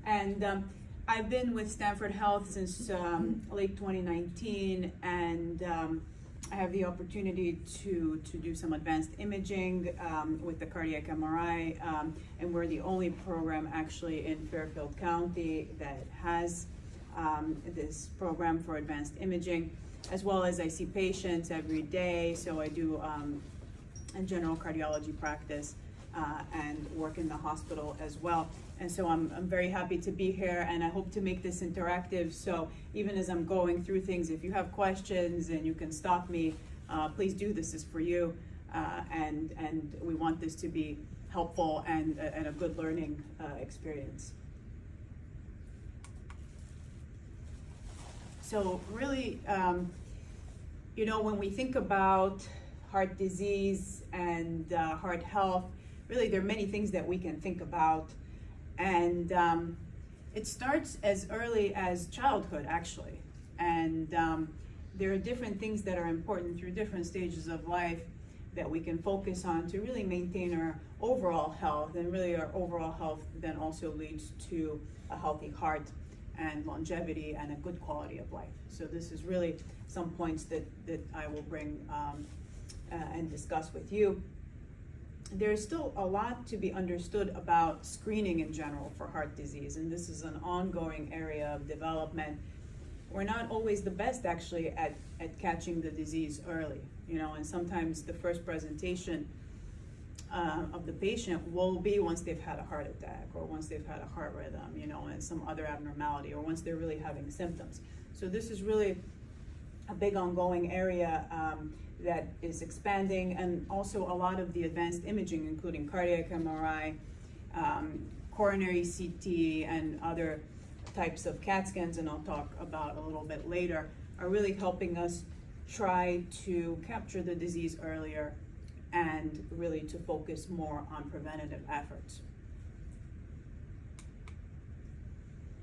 And I've been with Stanford Health since late 2019, and I have the opportunity to do some advanced imaging with the cardiac MRI, and we're the only program actually in Fairfield County that has this program for advanced imaging, as well as I see patients every day. So I do a general cardiology practice and work in the hospital as well. And so I'm very happy to be here, and I hope to make this interactive. So even as I'm going through things, if you have questions and you can stop me, please do. This is for you, and we want this to be helpful and a good learning experience. So really, you know, when we think about heart disease and heart health, really there are many things that we can think about. And it starts as early as childhood, actually. And there are different things that are important through different stages of life that we can focus on to really maintain our overall health. And really our overall health then also leads to a healthy heart and longevity and a good quality of life. So this is really some points that I will bring and discuss with you. There's still a lot to be understood about screening in general for heart disease, and this is an ongoing area of development. We're not always the best actually at catching the disease early, you know, and sometimes the first presentation of the patient will be once they've had a heart attack or once they've had a heart rhythm, you know, and some other abnormality, or once they're really having symptoms. So this is really a big ongoing area that is expanding, and also a lot of the advanced imaging, including cardiac MRI, coronary CT, and other types of CAT scans, and I'll talk about a little bit later, are really helping us try to capture the disease earlier and really to focus more on preventative efforts.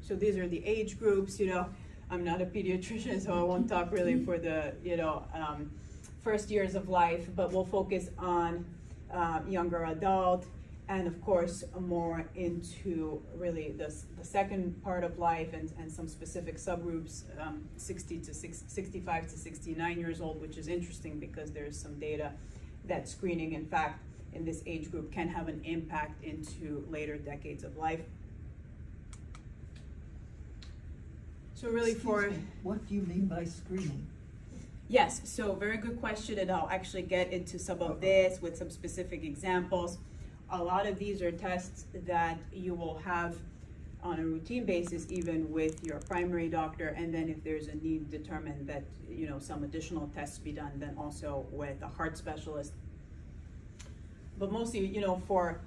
So these are the age groups. You know, I'm not a pediatrician, so I won't talk really for the, you know, first years of life, but we'll focus on younger adult, and of course more into really the second part of life, and some specific subgroups, 65 to 69 years old, which is interesting because there's some data that screening, in fact, in this age group can have an impact into later decades of life. So really What do you mean by screening? Yes, so very good question, and I'll actually get into some of this with some specific examples. A lot of these are tests that you will have on a routine basis, even with your primary doctor, and then if there's a need determined that, you know, some additional tests be done, then also with a heart specialist. But mostly, you know, for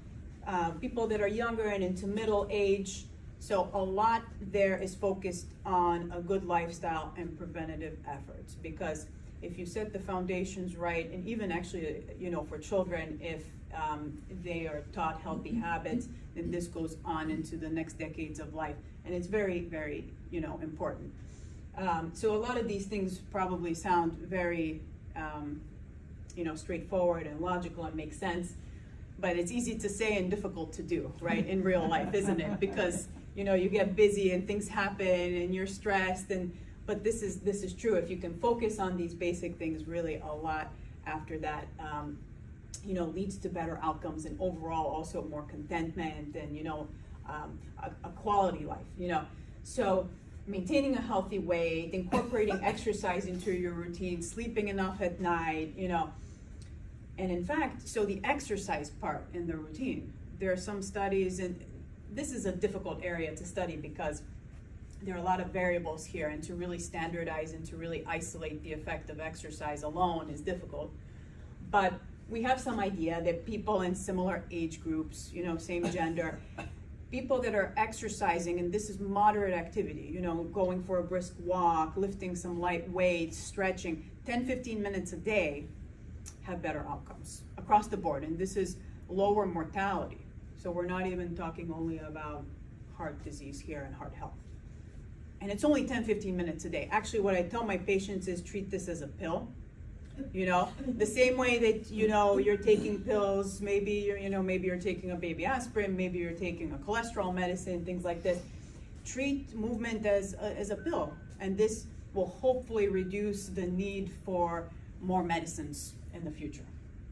people that are younger and into middle age, so a lot there is focused on a good lifestyle and preventative efforts, because if you set the foundations right, and even actually, you know, for children, if they are taught healthy habits, then this goes on into the next decades of life, and it's very, very, you know, important. So a lot of these things probably sound very, you know, straightforward and logical and make sense, but it's easy to say and difficult to do, right, in real life, isn't it? Because, you know, you get busy and things happen and you're stressed, but this is true. If you can focus on these basic things, really a lot after that, you know, leads to better outcomes, and overall also more contentment and, you know, a quality life, you know. So maintaining a healthy weight, incorporating exercise into your routine, sleeping enough at night, you know. And in fact, so the exercise part in the routine, there are some studies, and this is a difficult area to study because there are a lot of variables here, and to really standardize and to really isolate the effect of exercise alone is difficult. But we have some idea that people in similar age groups, you know, same gender, people that are exercising, and this is moderate activity, you know, going for a brisk walk, lifting some light weights, stretching, 10-15 minutes a day, have better outcomes across the board. And this is lower mortality. So we're not even talking only about heart disease here and heart health. And it's only 10-15 minutes a day. Actually, what I tell my patients is treat this as a pill. You know, the same way that, you know, you're taking pills, maybe you're taking a baby aspirin, maybe you're taking a cholesterol medicine, things like this. treat movement as a pill, and this will hopefully reduce the need for more medicines in the future,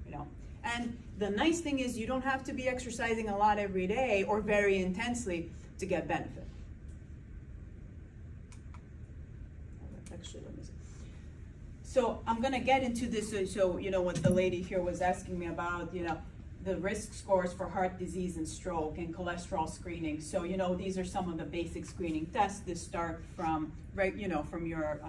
you know. And the nice thing is you don't have to be exercising a lot every day or very intensely to get benefit. Actually, let me see. So I'm gonna get into this, so you know what the lady here was asking me about, you know, the risk scores for heart disease and stroke and cholesterol screening. So, you know, these are some of the basic screening tests that start from, you know, from your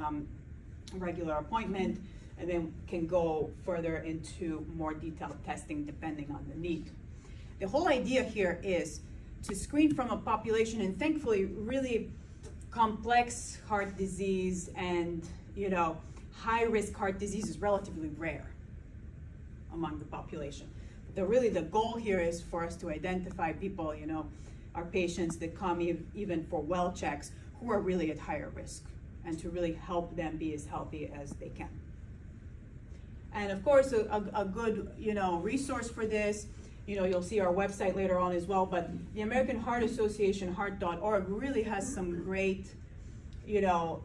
regular appointment, and then can go further into more detailed testing depending on the need. The whole idea here is to screen from a population, and thankfully really complex heart disease and, you know, high risk heart disease is relatively rare among the population. The goal here is for us to identify people, you know, our patients that come even for well checks who are really at higher risk, and to really help them be as healthy as they can. And of course, a good, you know, resource for this, you know, you'll see our website later on as well, but the American Heart Association, heart.org, really has some great, you know,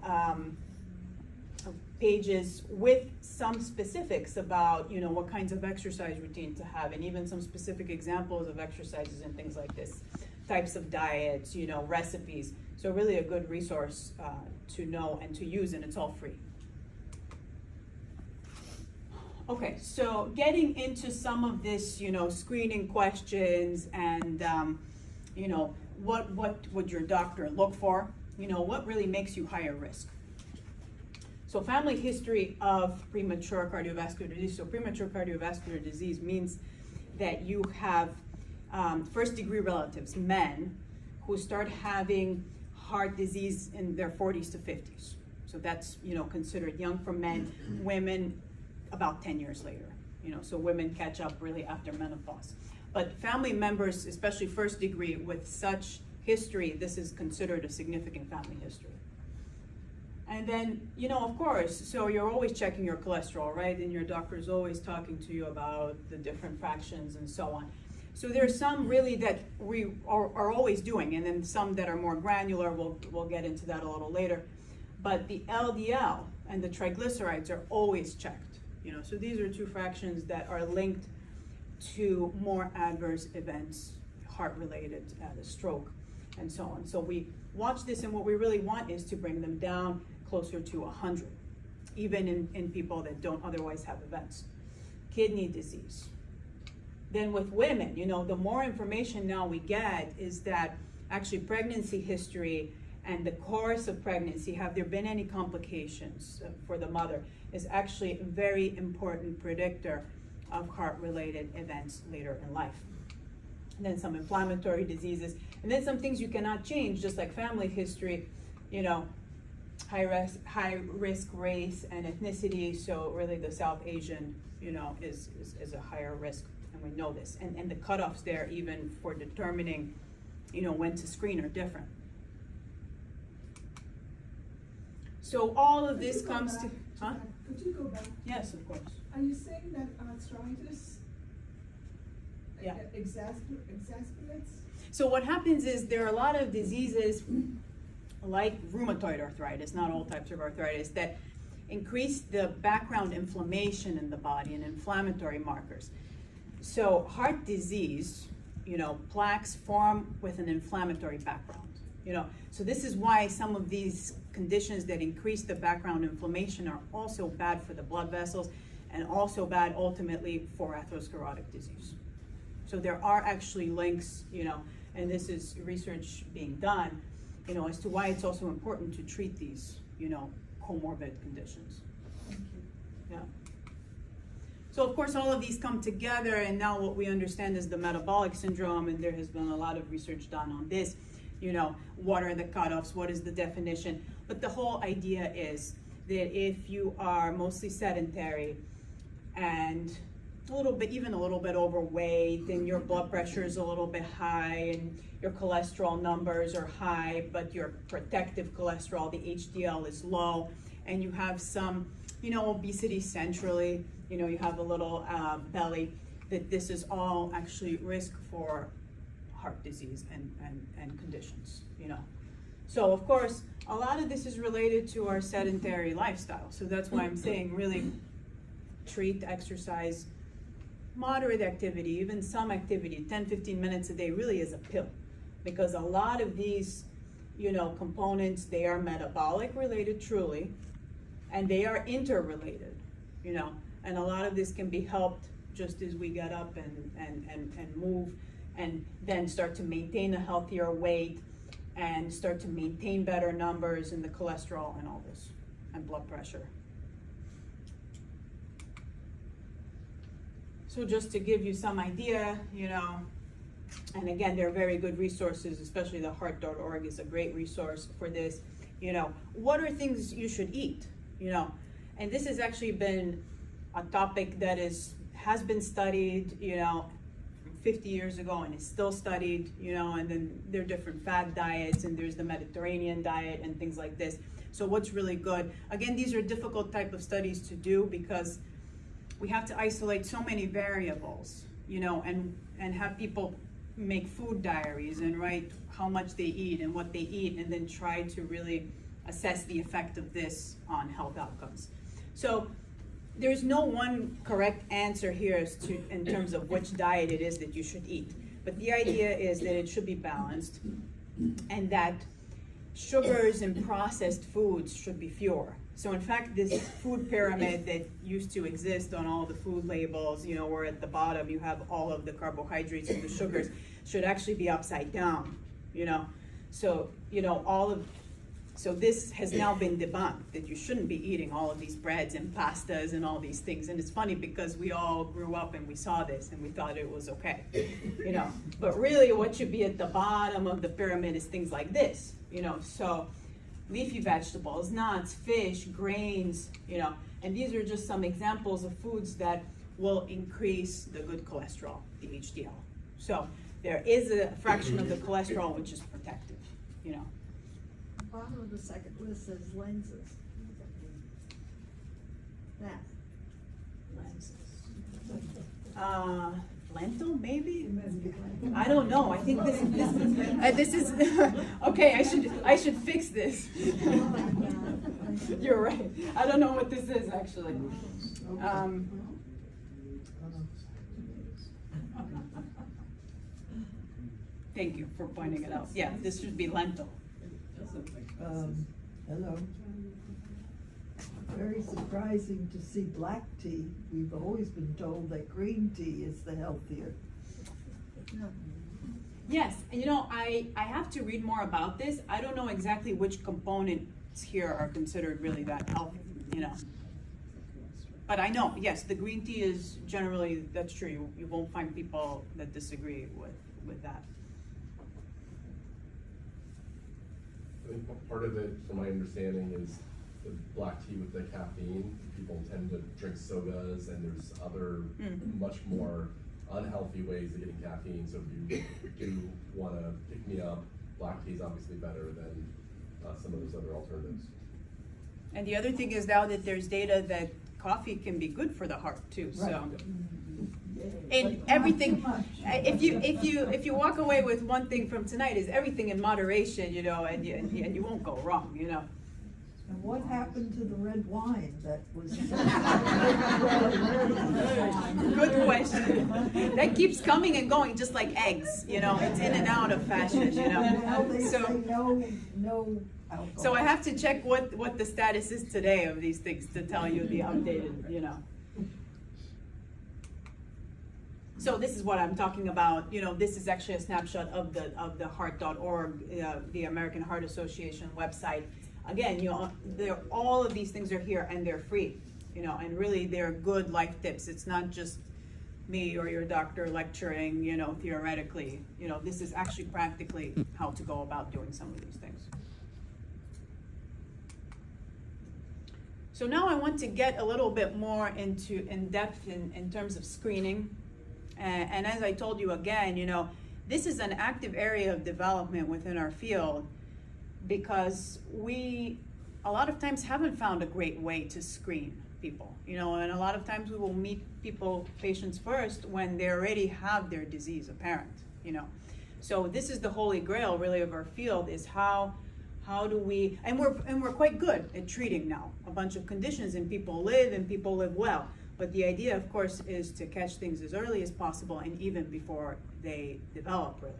pages with some specifics about, you know, what kinds of exercise routine to have, and even some specific examples of exercises and things like this, types of diets, you know, recipes. So really a good resource to know and to use, and it's all free. Okay, so getting into some of this, you know, screening questions and, you know, what would your doctor look for? You know, what really makes you higher risk? So family history of premature cardiovascular disease. So premature cardiovascular disease means that you have first degree relatives, men, who start having heart disease in their 40s to 50s. So that's, you know, considered young for men. Women, about 10 years later. You know, so women catch up really after menopause. But family members, especially first degree, with such history, this is considered a significant family history. And then, you know, of course, so you're always checking your cholesterol, right? And your doctor is always talking to you about the different fractions and so on. So there's some really that we are always doing, and then some that are more granular. We'll get into that a little later. But the LDL and the triglycerides are always checked. You know, so these are two fractions that are linked to more adverse events, heart-related, the stroke, and so on. So we watch this, and what we really want is to bring them down closer to 100, even in people that don't otherwise have events. Kidney disease. Then with women, you know, the more information now we get is that actually pregnancy history and the course of pregnancy, have there been any complications for the mother, is actually a very important predictor of heart-related events later in life. And then some inflammatory diseases, and then some things you cannot change, just like family history, you know, high risk race and ethnicity. So really the South Asian, you know, is a higher risk, and we know this. And the cutoffs there, even for determining, you know, when to screen, are different. So all of this comes to, huh? Could you go back? Yes, of course. Are you saying that arthritis Yeah. exacerbates? So what happens is there are a lot of diseases like rheumatoid arthritis, not all types of arthritis, that increase the background inflammation in the body and inflammatory markers. So heart disease, you know, plaques form with an inflammatory background, you know. So this is why some of these conditions that increase the background inflammation are also bad for the blood vessels, and also bad ultimately for atherosclerotic disease. So there are actually links, you know, and this is research being done, you know, as to why it's also important to treat these, you know, comorbid conditions. Yeah. So of course all of these come together, and now what we understand is the metabolic syndrome, and there has been a lot of research done on this. You know, what are the cutoffs, what is the definition? But the whole idea is that if you are mostly sedentary and even a little bit overweight, and your blood pressure is a little bit high, and your cholesterol numbers are high, but your protective cholesterol, the HDL, is low, and you have some, you know, obesity centrally, you know, you have a little belly, that this is all actually risk for heart disease and conditions, you know. So of course, a lot of this is related to our sedentary lifestyle. So that's why I'm saying really treat exercise, moderate activity, even some activity, 10, 15 minutes a day really is a pill. Because a lot of these, components, they are metabolic related truly, and they are interrelated, and a lot of this can be helped just as we get up and move and then start to maintain a healthier weight and start to maintain better numbers in the cholesterol and all this, and blood pressure. So just to give you some idea, and again, they're very good resources, especially the heart.org is a great resource for this. What are things you should eat? And this has actually been a topic that has been studied, 50 years ago and is still studied, and then there are different fad diets and there's the Mediterranean diet and things like this. So what's really good? Again, these are difficult type of studies to do because we have to isolate so many variables, and have people make food diaries and write how much they eat and what they eat and then try to really assess the effect of this on health outcomes. So there's no one correct answer here as to in terms of which diet it is that you should eat. But the idea is that it should be balanced and that sugars and processed foods should be fewer. So in fact, this food pyramid that used to exist on all the food labels, where at the bottom you have all of the carbohydrates and the sugars, should actually be upside down, So, so this has now been debunked, that you shouldn't be eating all of these breads and pastas and all these things. And it's funny because we all grew up and we saw this and we thought it was okay, But really what should be at the bottom of the pyramid is things like this, So leafy vegetables, nuts, fish, grains, and these are just some examples of foods that will increase the good cholesterol, the HDL. So there is a fraction of the cholesterol which is protective, Bottom of the second list says lenses. That. Lentil maybe? I don't know. I think this is okay. I should fix this. You're right. I don't know what this is actually. Thank you for pointing it out. Yeah, this should be lentil. Hello. Very surprising to see black tea. We've always been told that green tea is the healthier. Yes, and I have to read more about this. I don't know exactly which components here are considered really that healthy, But I know, yes, the green tea is generally, that's true. You won't find people that disagree with that. I think part of it, from my understanding, is the black tea with the caffeine. People tend to drink sodas, and there's other much more unhealthy ways of getting caffeine. So if you do want to pick me up, black tea is obviously better than some of those other alternatives. And the other thing is now that there's data that coffee can be good for the heart too. Right. So. But And not everything, too much. if you walk away with one thing from tonight is everything in moderation, and you won't go wrong, And what happened to the red wine that was? Good question. That keeps coming and going, just like eggs, it's in and out of fashion, Now they So, say no alcohol. so I have to check what the status is today of these things to tell you the updated, So this is what I'm talking about. This is actually a snapshot of the heart.org, the American Heart Association website. Again, all of these things are here and they're free, and really they're good life tips. It's not just me or your doctor lecturing, theoretically. This is actually practically how to go about doing some of these things. So now I want to get a little bit more in depth in terms of screening. And as I told you again, this is an active area of development within our field because we a lot of times haven't found a great way to screen people, and a lot of times we will meet patients first when they already have their disease apparent, So this is the holy grail really of our field, is how How do we, and we're quite good at treating now a bunch of conditions, and people live well. But the idea, of course, is to catch things as early as possible and even before they develop, really.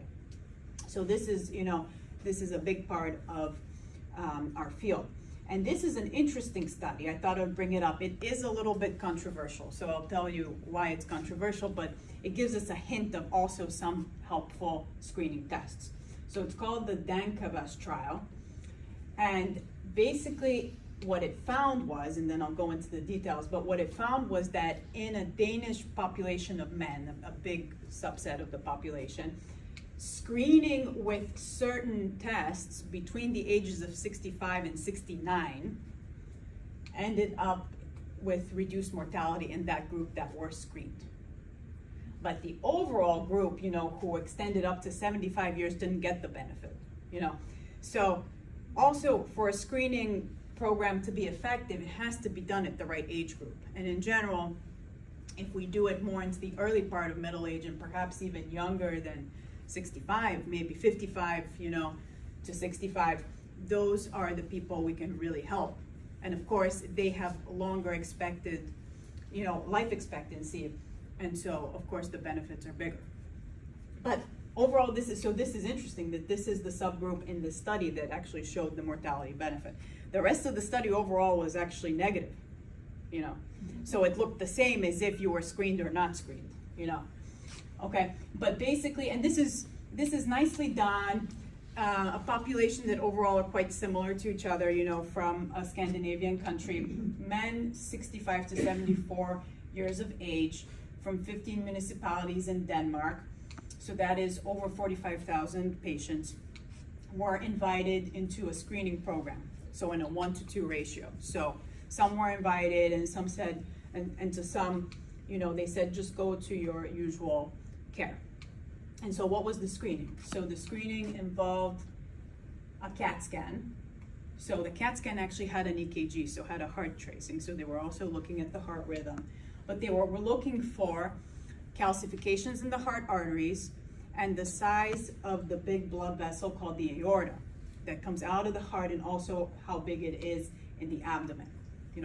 So this is, this is a big part of our field. And this is an interesting study. I thought I'd bring it up. It is a little bit controversial, so I'll tell you why it's controversial, but it gives us a hint of also some helpful screening tests. So it's called the Dankavas trial. And basically what it found was, and then I'll go into the details, but what it found was that in a Danish population of men, a big subset of the population, screening with certain tests between the ages of 65 and 69 ended up with reduced mortality in that group that were screened. But the overall group, who extended up to 75 years didn't get the benefit, So also for a screening program to be effective, it has to be done at the right age group. And in general, if we do it more into the early part of middle age and perhaps even younger than 65, maybe 55, to 65, those are the people we can really help. And of course, they have longer expected, life expectancy. And so, of course, the benefits are bigger. But overall, this is interesting that this is the subgroup in this study that actually showed the mortality benefit. The rest of the study overall was actually negative, So it looked the same as if you were screened or not screened, Okay, but basically, and this is nicely done. A population that overall are quite similar to each other, from a Scandinavian country. Men 65 to 74 years of age from 15 municipalities in Denmark. So that is over 45,000 patients were invited into a screening program. So in a 1-to-2 ratio. So some were invited and some said, and to some, they said, just go to your usual care. And so what was the screening? So the screening involved a CAT scan. So the CAT scan actually had an EKG, so had a heart tracing. So they were also looking at the heart rhythm. But they were looking for calcifications in the heart arteries and the size of the big blood vessel called the aorta that comes out of the heart, and also how big it is in the abdomen.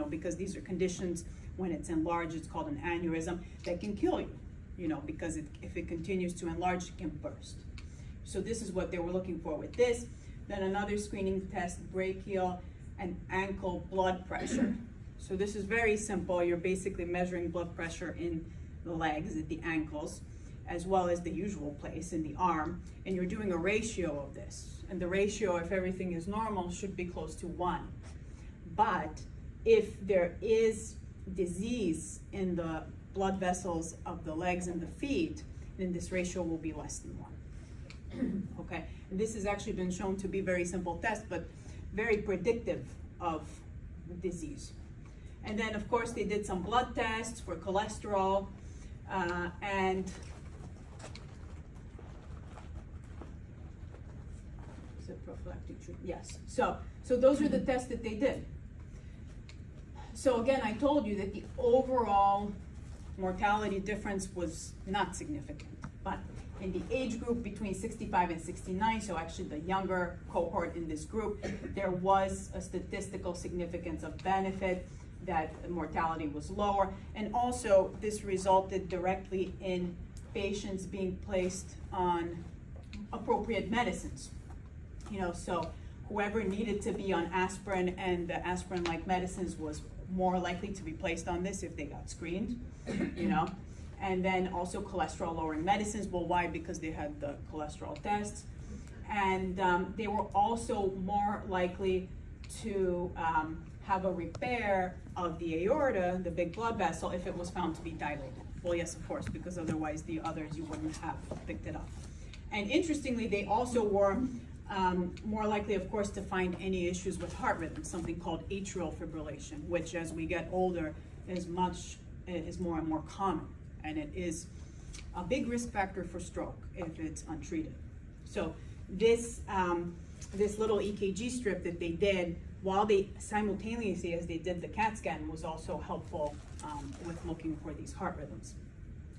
Because these are conditions, when it's enlarged, it's called an aneurysm, that can kill you. Because if it continues to enlarge, it can burst. So this is what they were looking for with this. Then another screening test, brachial and ankle blood pressure. So this is very simple. You're basically measuring blood pressure in the legs, at the ankles, as well as the usual place in the arm. And you're doing a ratio of this. And the ratio, if everything is normal, should be close to 1. But if there is disease in the blood vessels of the legs and the feet, then this ratio will be less than 1. Okay, and this has actually been shown to be a very simple test, but very predictive of disease. And then, of course, they did some blood tests for cholesterol, and is it prophylactic treatment? Yes. So those are the tests that they did. So again, I told you that the overall mortality difference was not significant, but in the age group between 65 and 69, so actually the younger cohort in this group, there was a statistical significance of benefit, that mortality was lower, and also this resulted directly in patients being placed on appropriate medicines. So whoever needed to be on aspirin and the aspirin-like medicines was more likely to be placed on this if they got screened, And then also cholesterol-lowering medicines. Well, why? Because they had the cholesterol tests. And they were also more likely to have a repair of the aorta, the big blood vessel, if it was found to be dilated. Well, yes, of course, because otherwise the others you wouldn't have picked it up. And interestingly, they also were more likely, of course, to find any issues with heart rhythm, something called atrial fibrillation, which as we get older is more and more common. And it is a big risk factor for stroke if it's untreated. So this little EKG strip that they did, while they simultaneously as they did the CAT scan, was also helpful with looking for these heart rhythms.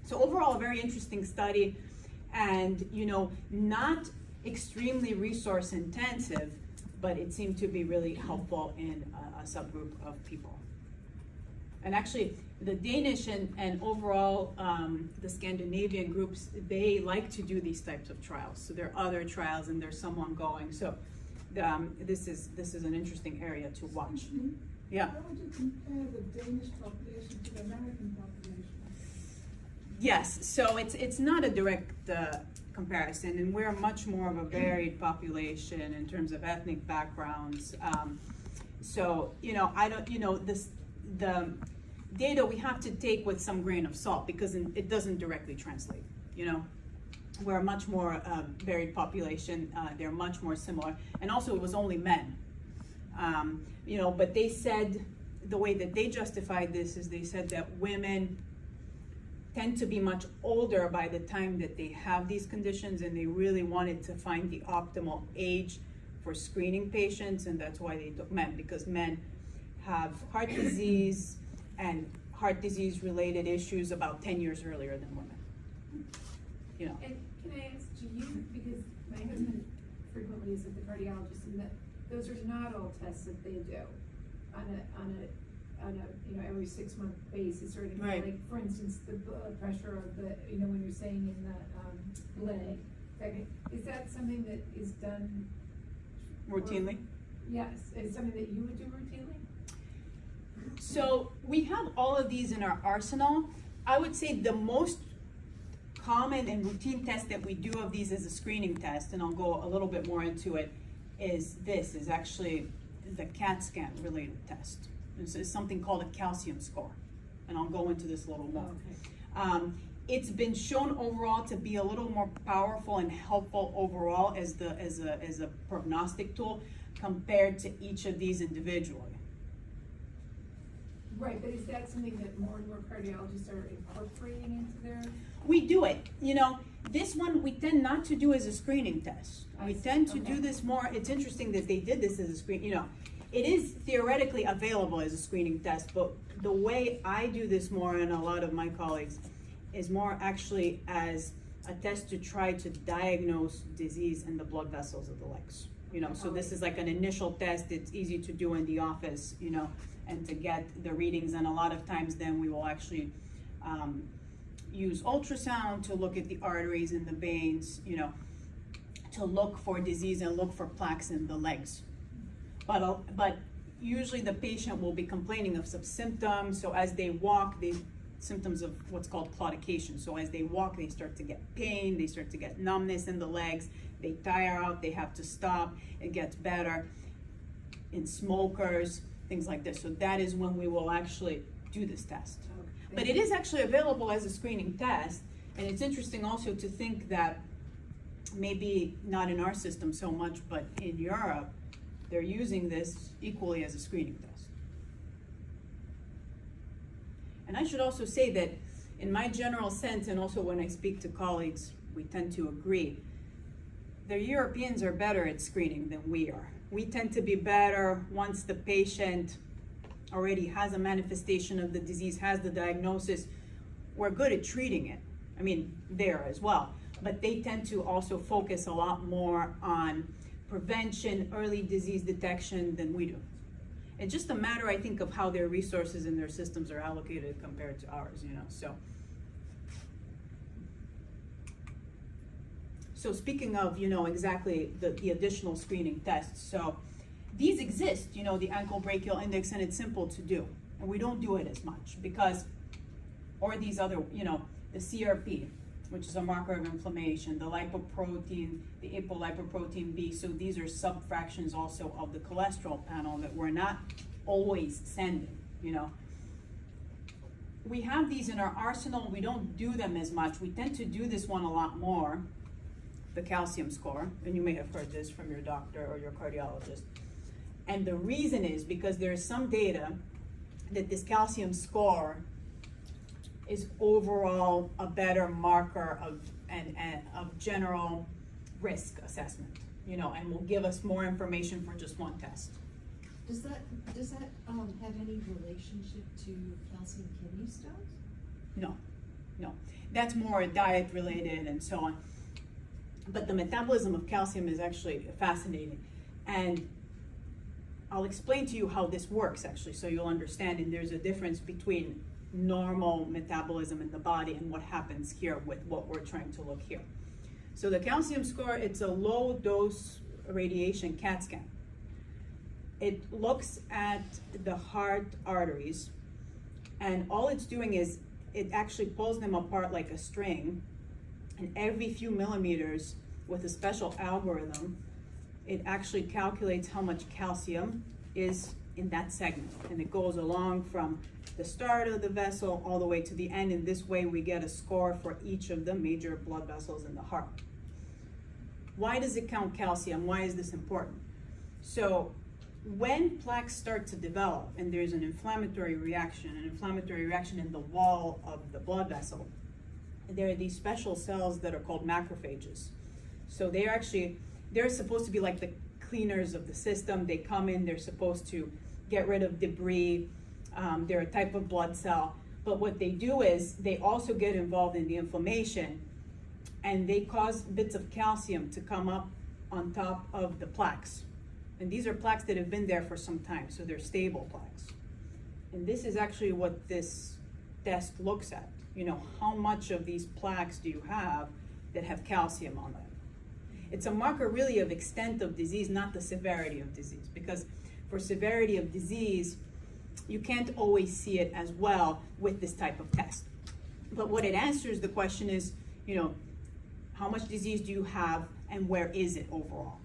So overall, a very interesting study, and not extremely resource intensive, but it seemed to be really helpful in a subgroup of people. And actually, the Danish and overall, the Scandinavian groups, they like to do these types of trials. So there are other trials and there's some ongoing. So this is an interesting area to watch. Excuse me, Yeah. how would you compare the Danish population to the American population? Yes, so it's not a direct comparison, and we're much more of a varied population in terms of ethnic backgrounds. So, I don't, the data we have to take with some grain of salt because it doesn't directly translate, We're a much more varied population, they're much more similar, and also it was only men. But they said, the way that they justified this is they said that women tend to be much older by the time that they have these conditions, and they really wanted to find the optimal age for screening patients, and that's why they took men, because men have heart disease and heart disease related issues about 10 years earlier than women. And can I ask, do you, because my husband frequently is at the cardiologist, and that those are not all tests that they do on a every 6 month basis or anything. Right. Like, for instance, the blood pressure of the, when you're saying in the leg, is that something that is done Routinely? Yes, is something that you would do routinely? So we have all of these in our arsenal. I would say the most common and routine test that we do of these as a screening test, and I'll go a little bit more into it, is actually the CAT scan related test. This is something called a calcium score, and I'll go into this a little more. Okay. It's been shown overall to be a little more powerful and helpful overall as a prognostic tool compared to each of these individually. Right, but is that something that more and more cardiologists are incorporating into their? We do it, this one we tend not to do as a screening test. We tend to do this more, it's interesting that they did this as a screen, it is theoretically available as a screening test, but the way I do this more, and a lot of my colleagues, is more actually as a test to try to diagnose disease in the blood vessels of the legs. So this is like an initial test, it's easy to do in the office, and to get the readings, and a lot of times then we will actually use ultrasound to look at the arteries and the veins, to look for disease and look for plaques in the legs. But usually the patient will be complaining of some symptoms, so as they walk, symptoms of what's called claudication. So as they walk, they start to get pain, they start to get numbness in the legs, they tire out, they have to stop, it gets better. In smokers, things like this. So that is when we will actually do this test. Okay. But it is actually available as a screening test, and it's interesting also to think that maybe not in our system so much, but in Europe, they're using this equally as a screening test. And I should also say that in my general sense, and also when I speak to colleagues, we tend to agree, the Europeans are better at screening than we are. We tend to be better once the patient already has a manifestation of the disease, has the diagnosis. We're good at treating it. I mean, there as well. But they tend to also focus a lot more on prevention, early disease detection than we do. It's just a matter, I think, of how their resources and their systems are allocated compared to ours, So speaking of, exactly the additional screening tests, so these exist, the ankle brachial index, and it's simple to do. And we don't do it as much because, or these other, the CRP, which is a marker of inflammation, the lipoprotein, the apolipoprotein B, so these are subfractions also of the cholesterol panel that we're not always sending, We have these in our arsenal, we don't do them as much. We tend to do this one a lot more, the calcium score, and you may have heard this from your doctor or your cardiologist. And the reason is because there's some data that this calcium score is overall a better marker of general risk assessment, and will give us more information for just one test. Does that have any relationship to calcium kidney stones? No. That's more diet related and so on. But the metabolism of calcium is actually fascinating. And I'll explain to you how this works actually, so you'll understand, and there's a difference between normal metabolism in the body and what happens here with what we're trying to look here. So the calcium score, it's a low dose radiation CAT scan. It looks at the heart arteries, and all it's doing is it actually pulls them apart like a string, and every few millimeters with a special algorithm, it actually calculates how much calcium is in that segment, and it goes along from the start of the vessel all the way to the end. In this way, we get a score for each of the major blood vessels in the heart. Why does it count calcium? Why is this important? So when plaques start to develop and there's an inflammatory reaction in the wall of the blood vessel, there are these special cells that are called macrophages. So they're supposed to be like the cleaners of the system. They come in, they're supposed to get rid of debris. They're a type of blood cell. But what they do is they also get involved in the inflammation, and they cause bits of calcium to come up on top of the plaques. And these are plaques that have been there for some time, so they're stable plaques. And this is actually what this test looks at. You know, how much of these plaques do you have that have calcium on them? It's a marker really of extent of disease, not the severity of disease, because for severity of disease, you can't always see it as well with this type of test. But what it answers the question is, you know, how much disease do you have and where is it overall?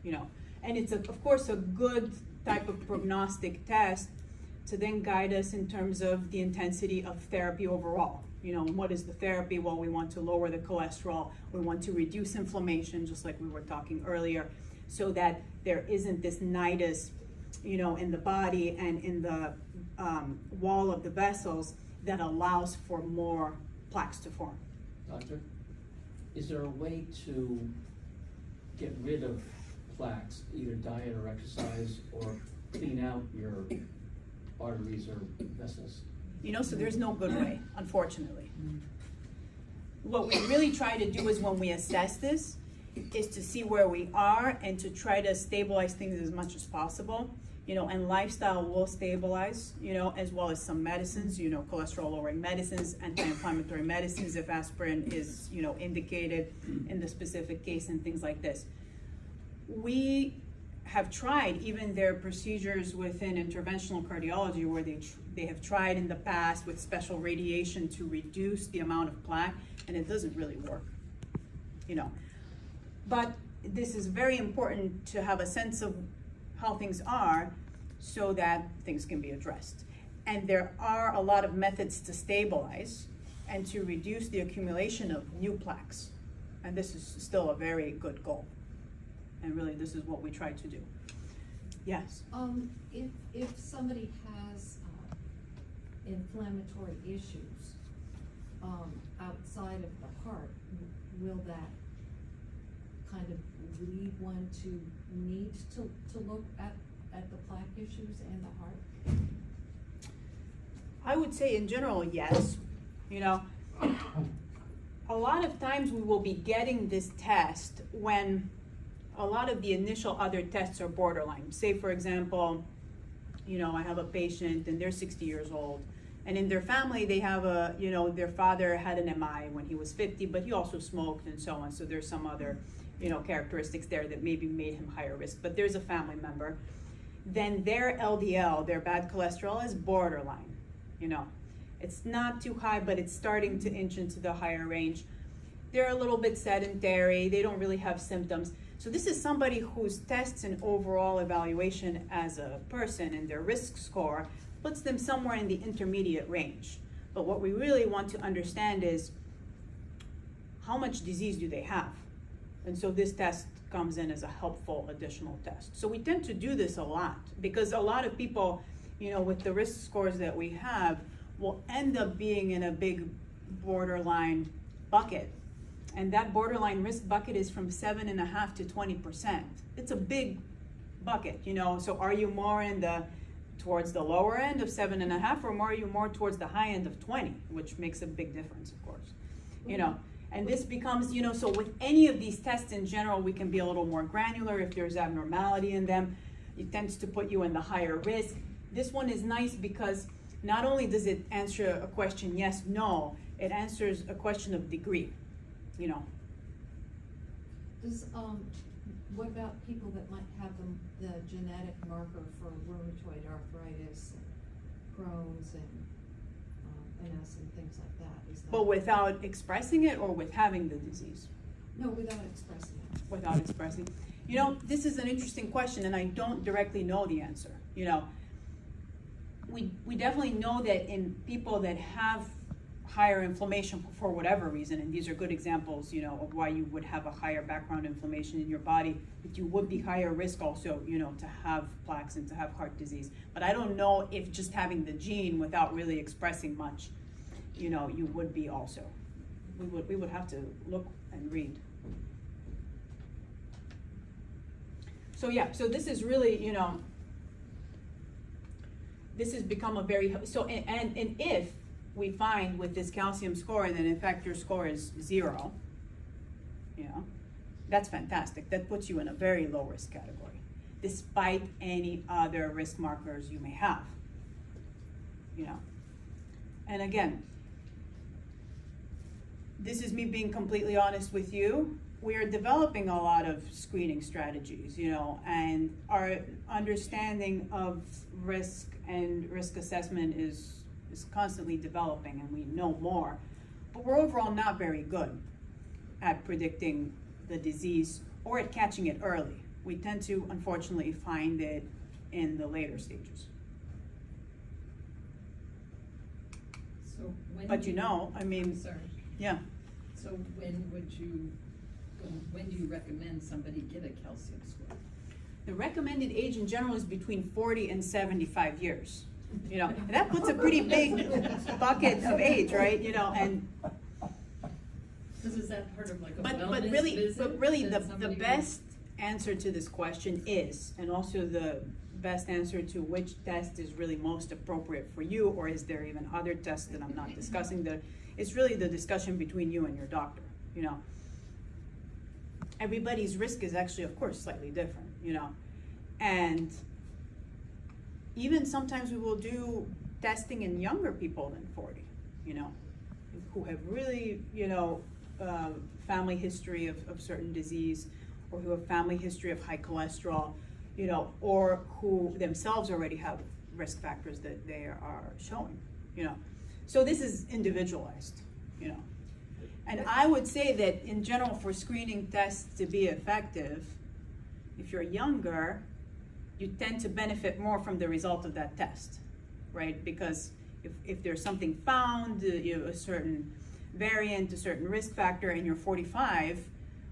You know, and it's of course a good type of prognostic test to then guide us in terms of the intensity of therapy overall. You know, what is the therapy? Well, we want to lower the cholesterol. We want to reduce inflammation, just like we were talking earlier, so that there isn't this nidus, you know, in the body and in the wall of the vessels that allows for more plaques to form. Doctor, is there a way to get rid of plaques, either diet or exercise, or clean out your arteries or vessels? You know, so there's no good way, unfortunately. What we really try to do is when we assess this, is to see where we are and to try to stabilize things as much as possible. You know, and lifestyle will stabilize, you know, as well as some medicines, you know, cholesterol lowering medicines, anti-inflammatory medicines if aspirin is, you know, indicated in the specific case and things like this. We have tried, even their procedures within interventional cardiology where they have tried in the past with special radiation to reduce the amount of plaque, and it doesn't really work, you know. But this is very important to have a sense of how things are so that things can be addressed. And there are a lot of methods to stabilize and to reduce the accumulation of new plaques. And this is still a very good goal. And really, this is what we try to do. Yes? If somebody has inflammatory issues outside of the heart, will that kind of lead one to need to look at the plaque issues and the heart? I would say in general, yes. You know, a lot of times we will be getting this test when a lot of the initial other tests are borderline. Say, for example, you know, I have a patient and they're 60 years old, and in their family they have a, you know, their father had an MI when he was 50, but he also smoked and so on. So there's some other, you know, characteristics there that maybe made him higher risk, but there's a family member. Then their LDL, their bad cholesterol, is borderline. You know, it's not too high, but it's starting to inch into the higher range. They're a little bit sedentary. They don't really have symptoms. So this is somebody whose tests and overall evaluation as a person and their risk score puts them somewhere in the intermediate range. But what we really want to understand is how much disease do they have? And so this test comes in as a helpful additional test. So we tend to do this a lot because a lot of people, you know, with the risk scores that we have will end up being in a big borderline bucket. And that borderline risk bucket is from 7.5% to 20%. It's a big bucket, you know. So are you more towards the lower end of 7.5, or are you more towards the high end of 20, which makes a big difference, of course, you know. And this becomes, you know, so with any of these tests in general, we can be a little more granular if there's abnormality in them. it tends to put you in the higher risk. This one is nice because not only does it answer a question yes, no, it answers a question of degree, you know. Does, what about people that might have the genetic marker for rheumatoid arthritis, and Crohn's, and MS and things like that? Is that? But without expressing it or with having the disease? No, without expressing it. Without expressing. You know, this is an interesting question and I don't directly know the answer, you know. We definitely know that in people that have higher inflammation for whatever reason, and these are good examples, you know, of why you would have a higher background inflammation in your body, that you would be higher risk also, you know, to have plaques and to have heart disease. But I don't know if just having the gene without really expressing much, you know, you would be also. We would have to look and read. So yeah, so this is really, you know, this has become a very, so, and if we find with this calcium score that in fact your score is 0, you know, that's fantastic. That puts you in a very low risk category, despite any other risk markers you may have, you know. And again, this is me being completely honest with you. We are developing a lot of screening strategies, you know, and our understanding of risk and risk assessment is constantly developing, and we know more. But we're overall not very good at predicting the disease or at catching it early. We tend to, unfortunately, find it in the later stages. So when? But you know, I mean, Sorry. yeah. So when do you recommend somebody get a calcium score? The recommended age in general is between 40 and 75 years. You know, and that puts a pretty big bucket of age, right? You know, and Is that part of like a but wellness really, visit the that somebody best answer to this question is, and also the best answer to which test is really most appropriate for you, or is there even other tests that I'm not discussing? It's really the discussion between you and your doctor. You know, everybody's risk is actually, of course, slightly different. You know, and even sometimes we will do testing in younger people than 40, you know, who have really, you know, family history of certain disease, or who have family history of high cholesterol, you know, or who themselves already have risk factors that they are showing, you know. So this is individualized, you know. And I would say that in general, for screening tests to be effective, if you're younger, you tend to benefit more from the result of that test, right? Because if there's something found, you have a certain variant, a certain risk factor, and you're 45,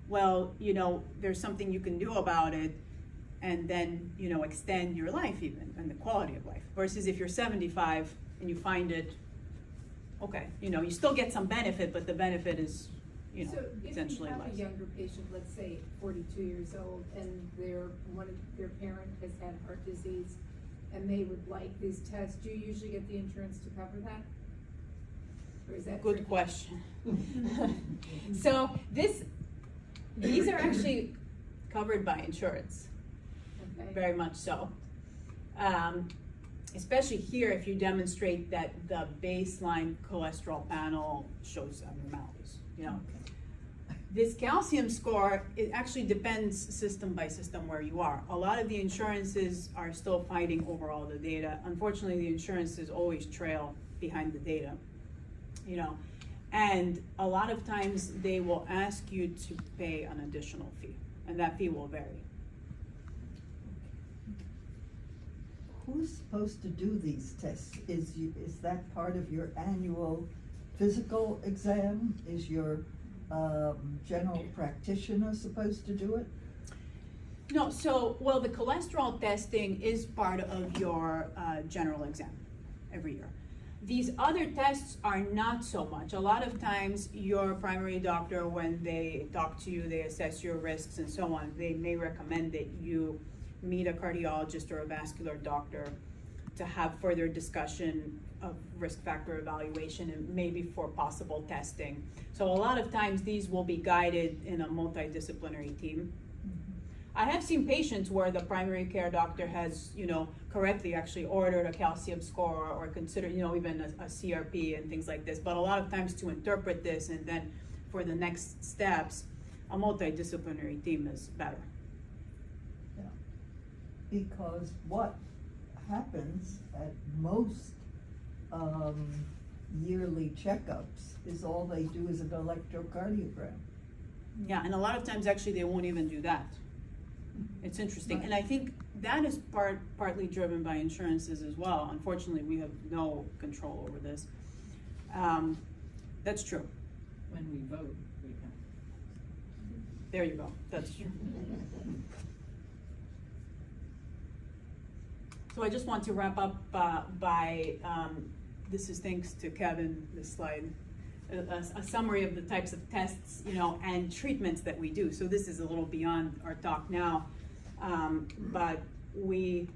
well, you know, there's something you can do about it, and then, you know, extend your life even, and the quality of life. Versus if you're 75 and you find it, okay, you know, you still get some benefit, but the benefit is, you know, essentially So if you less. have a younger patient, let's say 42 years old, and one of their parent has had heart disease, and they would like these tests, do you usually get the insurance to cover that? Or is that Good tricky? question. So these are actually covered by insurance, Okay. very much so. Especially here, if you demonstrate that the baseline cholesterol panel shows abnormalities, you know. This calcium score, it actually depends system by system where you are. A lot of the insurances are still fighting over all the data. Unfortunately, the insurances always trail behind the data, you know. And a lot of times they will ask you to pay an additional fee, and that fee will vary. Who's supposed to do these tests? Is that part of your annual physical exam? Is your general practitioner supposed to do it? No, so, well, the cholesterol testing is part of your general exam every year. These other tests are not so much. A lot of times your primary doctor, when they talk to you, they assess your risks and so on, they may recommend that you meet a cardiologist or a vascular doctor to have further discussion of risk factor evaluation and maybe for possible testing. So a lot of times these will be guided in a multidisciplinary team. I have seen patients where the primary care doctor has, you know, correctly actually ordered a calcium score or consider, you know, even a CRP and things like this. But a lot of times to interpret this and then for the next steps, a multidisciplinary team is better. Yeah. Because what happens at most yearly checkups is all they do is an electrocardiogram. Yeah, and a lot of times actually they won't even do that. It's interesting, Right. and I think that is partly driven by insurances as well. Unfortunately, we have no control over this. That's true. When we vote, we can. There you go. That's true. So I just want to wrap up by this is thanks to Kevin. This slide. A summary of the types of tests, you know, and treatments that we do. So this is a little beyond our talk now, but we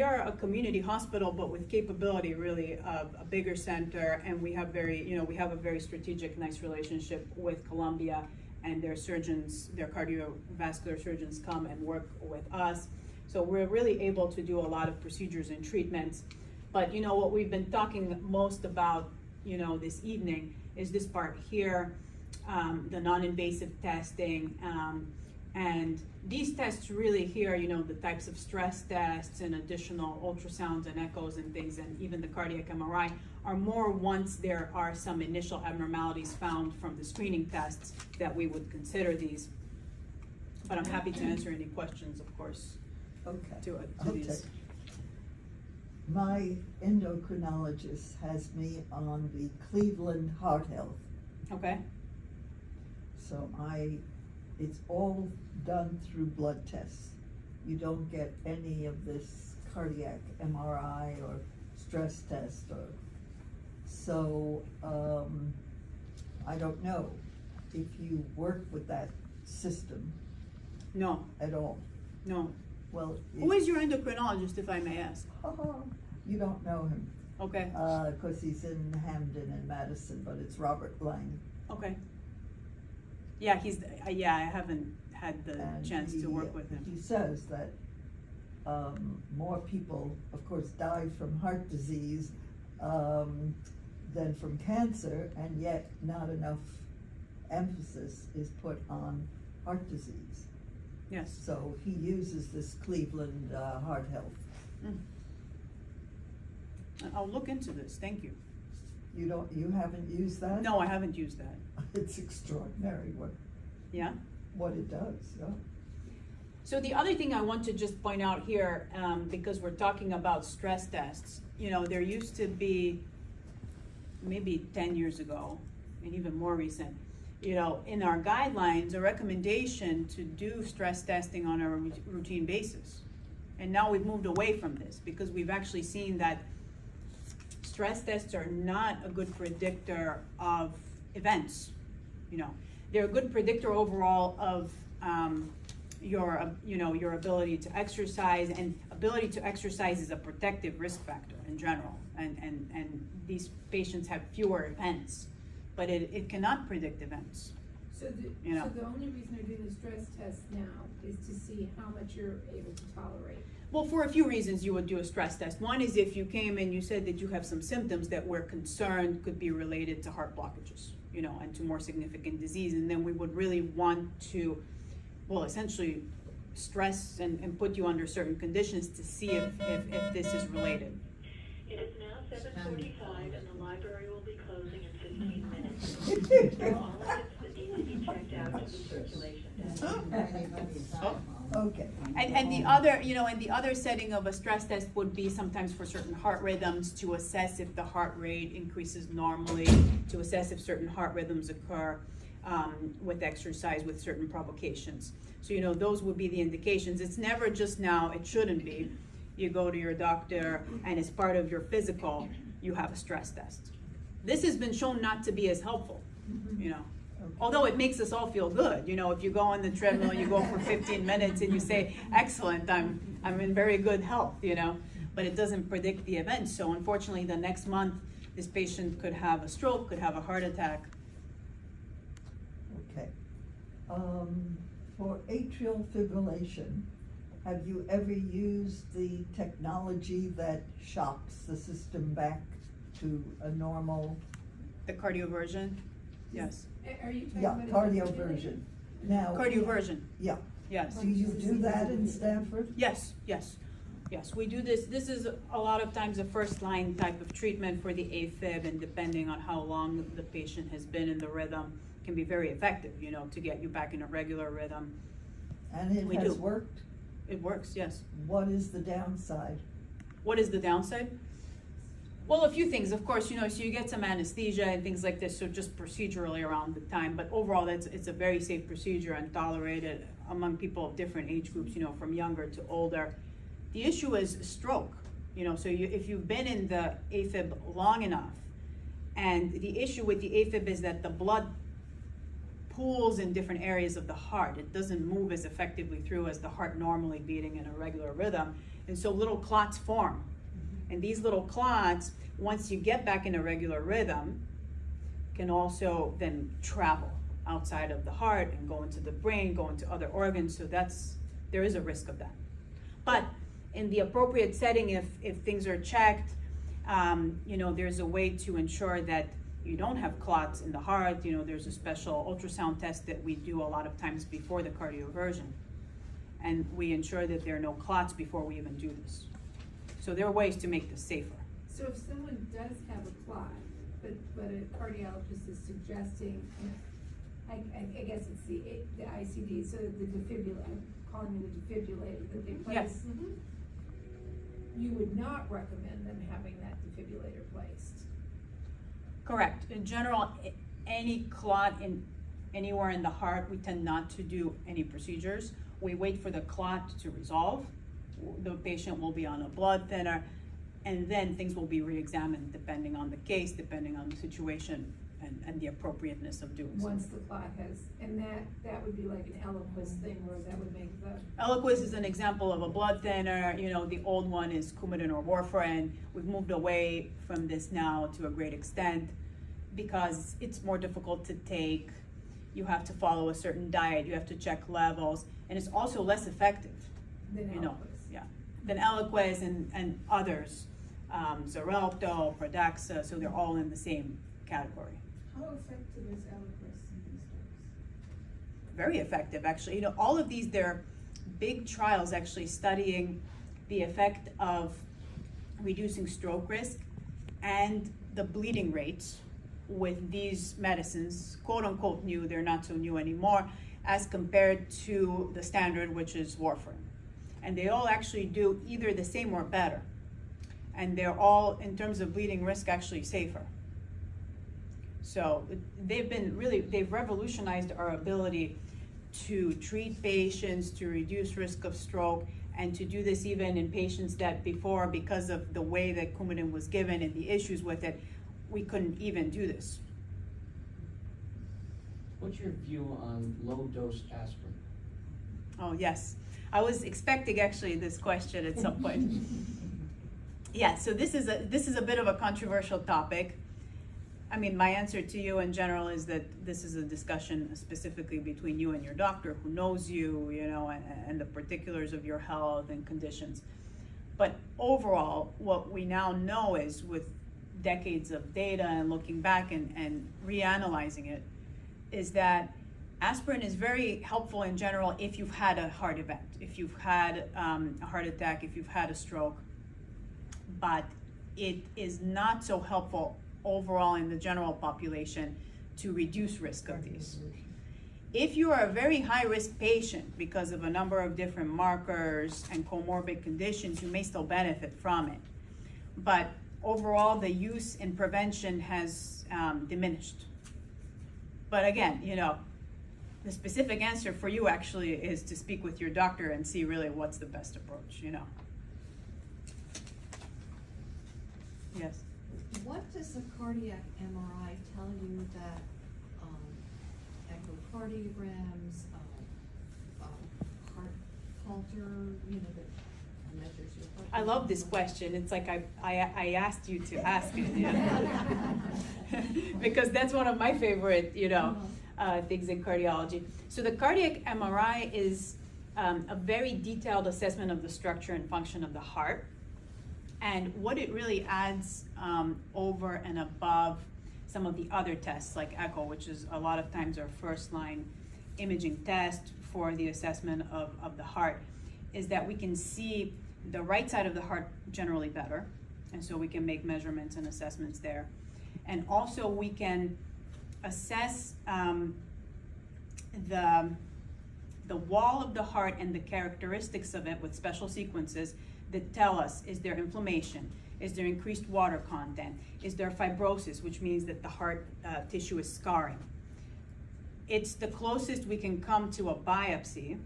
are a community hospital, but with capability really of a bigger center, and we have we have a very strategic, nice relationship with Columbia, and their surgeons, their cardiovascular surgeons come and work with us. So we're really able to do a lot of procedures and treatments. But you know what we've been talking most about, you know, this evening is this part here, the non-invasive testing, and these tests really here, you know, the types of stress tests and additional ultrasounds and echoes and things, and even the cardiac MRI are more once there are some initial abnormalities found from the screening tests that we would consider these. But I'm happy to answer any questions, of course, Okay. to Okay. these. My endocrinologist has me on the Cleveland Heart Health, Okay, so it's all done through blood tests. You don't get any of this cardiac MRI or stress test so I don't know if you work with that system no, at all. no. Well, Who is your endocrinologist, if I may ask? you don't know him, Okay, 'cause he's in Hamden and Madison, but it's Robert Lang. okay. Yeah, I haven't had the And chance to work with He him. says that more people, of course, die from heart disease than from cancer, and yet not enough emphasis is put on heart disease. Yes. So he uses this Cleveland Heart Health. Mm. I'll look into this, thank you. You haven't used that? No, I haven't used that. It's extraordinary Yeah? what it does, yeah. So the other thing I want to just point out here, because we're talking about stress tests, you know, there used to be, maybe 10 years ago, and even more recent, you know, in our guidelines, a recommendation to do stress testing on a routine basis. And now we've moved away from this because we've actually seen that stress tests are not a good predictor of events. You know, they're a good predictor overall of your ability to exercise, and ability to exercise is a protective risk factor in general. And these patients have fewer events, but it cannot predict events. So You know. so the only reason they're doing the stress test now is to see how much you're able to tolerate. Well, for a few reasons you would do a stress test. One is if you came and you said that you have some symptoms that we're concerned could be related to heart blockages, you know, and to more significant disease, and then we would really want to, well, essentially stress and put you under certain conditions to see if this is related. It is now 7:45 and the library will be closing in 15 minutes. There are all items that need to be checked out to the circulation desk. Okay. And the other, you know, and the other setting of a stress test would be sometimes for certain heart rhythms to assess if the heart rate increases normally, to assess if certain heart rhythms occur with exercise, with certain provocations. So, you know, those would be the indications. It's never just now, it shouldn't be. You go to your doctor and as part of your physical, you have a stress test. This has been shown not to be as helpful, you know. Although it makes us all feel good, you know, if you go on the treadmill, you go for 15 minutes and you say, excellent, I'm in very good health, you know, but it doesn't predict the event. So unfortunately, the next month, this patient could have a stroke, could have a heart attack. Okay. For atrial fibrillation, have you ever used the technology that shocks the system back to a normal, The cardioversion? Yes. Are you talking yeah, about? a cardioversion? Now. Cardioversion, Yeah, yes. do you do that in Stanford? Yes, yes, yes, we do this. This is a lot of times a first line type of treatment for the AFib, and depending on how long the patient has been in the rhythm, can be very effective, you know, to get you back in a regular rhythm. And it We has do. worked? It works, yes. What is the downside? What is the downside? Well, a few things, of course, you know, so you get some anesthesia and things like this, so just procedurally around the time, but overall, it's a very safe procedure and tolerated among people of different age groups, you know, from younger to older. The issue is stroke, you know, so if you've been in the AFib long enough, and the issue with the AFib is that the blood pools in different areas of the heart. It doesn't move as effectively through as the heart normally beating in a regular rhythm, and so little clots form. And these little clots, once you get back in a regular rhythm, can also then travel outside of the heart and go into the brain, go into other organs, so there is a risk of that. But in the appropriate setting, if things are checked, you know, there's a way to ensure that you don't have clots in the heart. You know, there's a special ultrasound test that we do a lot of times before the cardioversion. And we ensure that there are no clots before we even do this. So there are ways to make this safer. So if someone does have a clot, but a cardiologist is suggesting, I guess it's the ICD, so the defibrillator, I'm calling it a defibrillator that they place. Yes. You would not recommend them having that defibrillator placed. Correct. In general, any clot anywhere in the heart, we tend not to do any procedures. We wait for the clot to resolve. The patient will be on a blood thinner, and then things will be re-examined depending on the case, depending on the situation, and the appropriateness of doing so. Once the clot has, and that would be like an Eliquis thing where that would make the. Eliquis is an example of a blood thinner. You know, the old one is Coumadin or warfarin. We've moved away from this now to a great extent because it's more difficult to take. You have to follow a certain diet. You have to check levels, and it's also less effective. Than You know, Eliquis. yeah, than Eliquis and others, Xarelto, Pradaxa. So they're all in the same category. How effective is Eliquis in these drugs? Very effective, actually. You know, all of these, they're big trials actually studying the effect of reducing stroke risk and the bleeding rates with these medicines, quote unquote new, they're not so new anymore, as compared to the standard, which is warfarin. And they all actually do either the same or better. And they're all, in terms of bleeding risk, actually safer. So they've revolutionized our ability to treat patients, to reduce risk of stroke, and to do this even in patients that before, because of the way that Coumadin was given and the issues with it, we couldn't even do this. What's your view on low-dose aspirin? Oh, yes. I was expecting actually this question at some point. Yeah, so this is a bit of a controversial topic. I mean, my answer to you in general is that this is a discussion specifically between you and your doctor who knows you, you know, and the particulars of your health and conditions. But overall, what we now know is with decades of data and looking back and reanalyzing it, is that aspirin is very helpful in general if you've had a heart event, if you've had a heart attack, if you've had a stroke, but it is not so helpful overall in the general population to reduce risk of these. If you are a very high-risk patient because of a number of different markers and comorbid conditions, you may still benefit from it. But overall, the use in prevention has diminished. But again, you know, the specific answer for you actually is to speak with your doctor and see really what's the best approach, you know. Yes. What does a cardiac MRI tell you that echocardiograms, heart Holter, you know, that measures your heart? I love this question. It's like I asked you to ask it, you know? Because that's one of my favorite, you know, things in cardiology. So the cardiac MRI is a very detailed assessment of the structure and function of the heart. And what it really adds over and above some of the other tests like echo, which is a lot of times our first line imaging test for the assessment of the heart, is that we can see the right side of the heart generally better. And so we can make measurements and assessments there. And also we can assess the wall of the heart and the characteristics of it with special sequences that tell us, is there inflammation? Is there increased water content? Is there fibrosis, which means that the heart tissue is scarring? It's the closest we can come to a biopsy,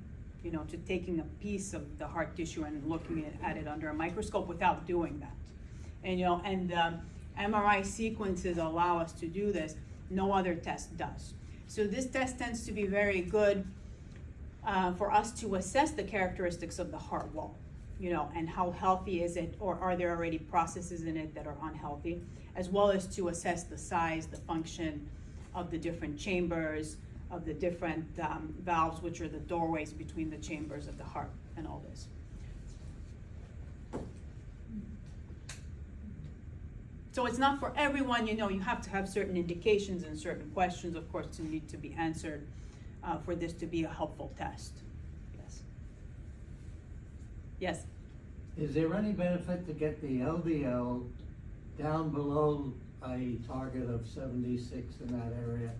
you know, to taking a piece of the heart tissue and looking at it under a microscope without doing that. And, you know, and MRI sequences allow us to do this. No other test does. So this test tends to be very good for us to assess the characteristics of the heart wall, you know, and how healthy is it, or are there already processes in it that are unhealthy, as well as to assess the size, the function of the different chambers, of the different valves, which are the doorways between the chambers of the heart, and all this. So it's not for everyone, you know, you have to have certain indications and certain questions, of course, to need to be answered for this to be a helpful test. Yes. Yes? Is there any benefit to get the LDL down below a target of 76 in that area?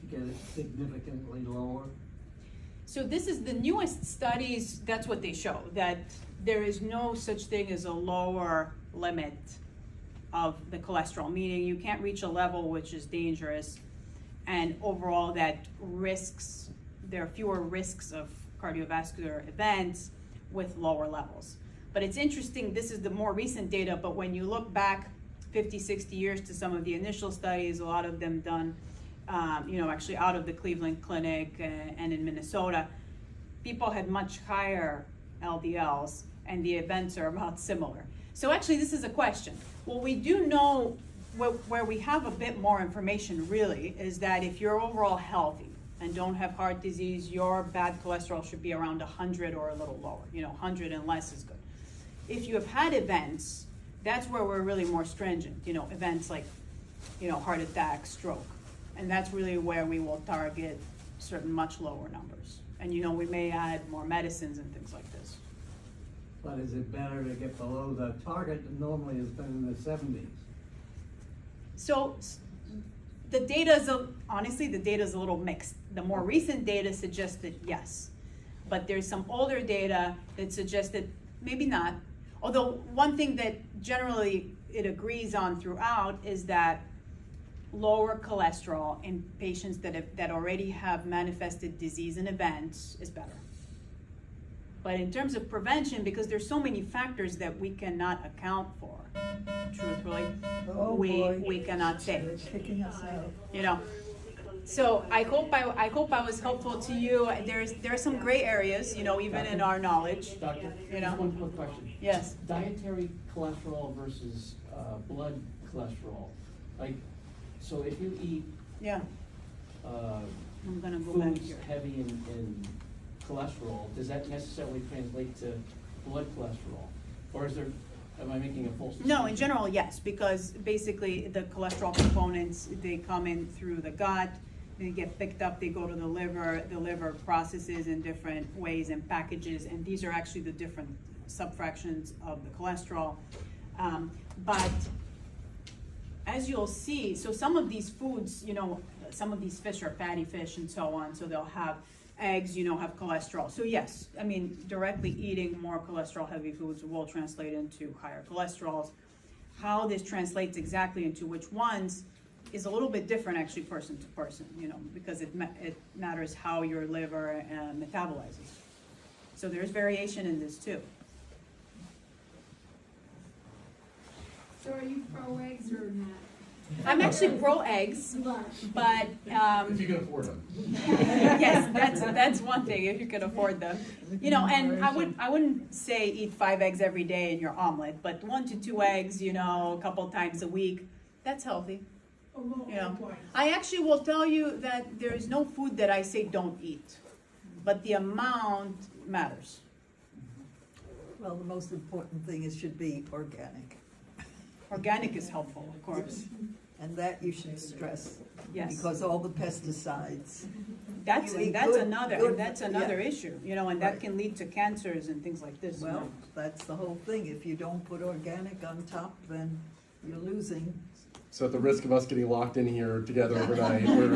To get it significantly lower? So this is the newest studies, that's what they show, that there is no such thing as a lower limit of the cholesterol, meaning you can't reach a level which is dangerous, and overall that risks, there are fewer risks of cardiovascular events with lower levels. But it's interesting, this is the more recent data, but when you look back 50, 60 years to some of the initial studies, a lot of them done, you know, actually out of the Cleveland Clinic and in Minnesota, people had much higher LDLs and the events are about similar. So actually this is a question. Well, we do know where we have a bit more information really is that if you're overall healthy and don't have heart disease, your bad cholesterol should be around 100 or a little lower. You know, 100 and less is good. If you have had events, that's where we're really more stringent. You know, events like, you know, heart attack, stroke. And that's really where we will target certain much lower numbers. And you know, we may add more medicines and things like this. But is it better to get below the target that normally has been in the 70s? So the data is, honestly, the data is a little mixed. The more recent data suggests that yes, but there's some older data that suggests that maybe not. Although one thing that generally it agrees on throughout is that lower cholesterol in patients that already have manifested disease and events is better. But in terms of prevention, because there's so many factors that we cannot account for, truthfully, we cannot say. They're kicking us out. You know, so I hope I was helpful to you. There are some gray areas, you know, even in our knowledge. Doctor, You know? just one quick question. Yes. Dietary cholesterol versus blood cholesterol. Like, so if you eat Yeah. I'm gonna go back foods here. heavy in cholesterol, does that necessarily translate to blood cholesterol? Or is there, am I making a false distinction? No, in general, yes, because basically the cholesterol components, they come in through the gut, they get picked up, they go to the liver processes in different ways and packages, and these are actually the different subfractions of the cholesterol. But as you'll see, so some of these foods, you know, some of these fish are fatty fish and so on, so they'll have eggs, you know, have cholesterol. So yes, I mean, directly eating more cholesterol heavy foods will translate into higher cholesterols. How this translates exactly into which ones is a little bit different actually person to person, you know, because it matters how your liver metabolizes. So there's variation in this too. So are you pro eggs or not? I'm actually pro eggs, but If you can afford them. yes, that's one thing if you can afford them. You know, and I wouldn't say eat 5 eggs every day in your omelet, but 1 to 2 eggs, you know, a couple times a week, that's healthy. or more You know, twice. I actually will tell you that there is no food that I say don't eat, but the amount matters. Well, the most important thing is should be organic, Organic is helpful, of course. and that you should stress. Yes. Because all the pesticides, That's, You eat that's good- another, good- and that's another yeah. issue, you know, and that Right. can lead to cancers and things like this. you well, know. that's the whole thing. If you don't put organic on top, then you're losing. So at the risk of us getting locked in here together overnight, we're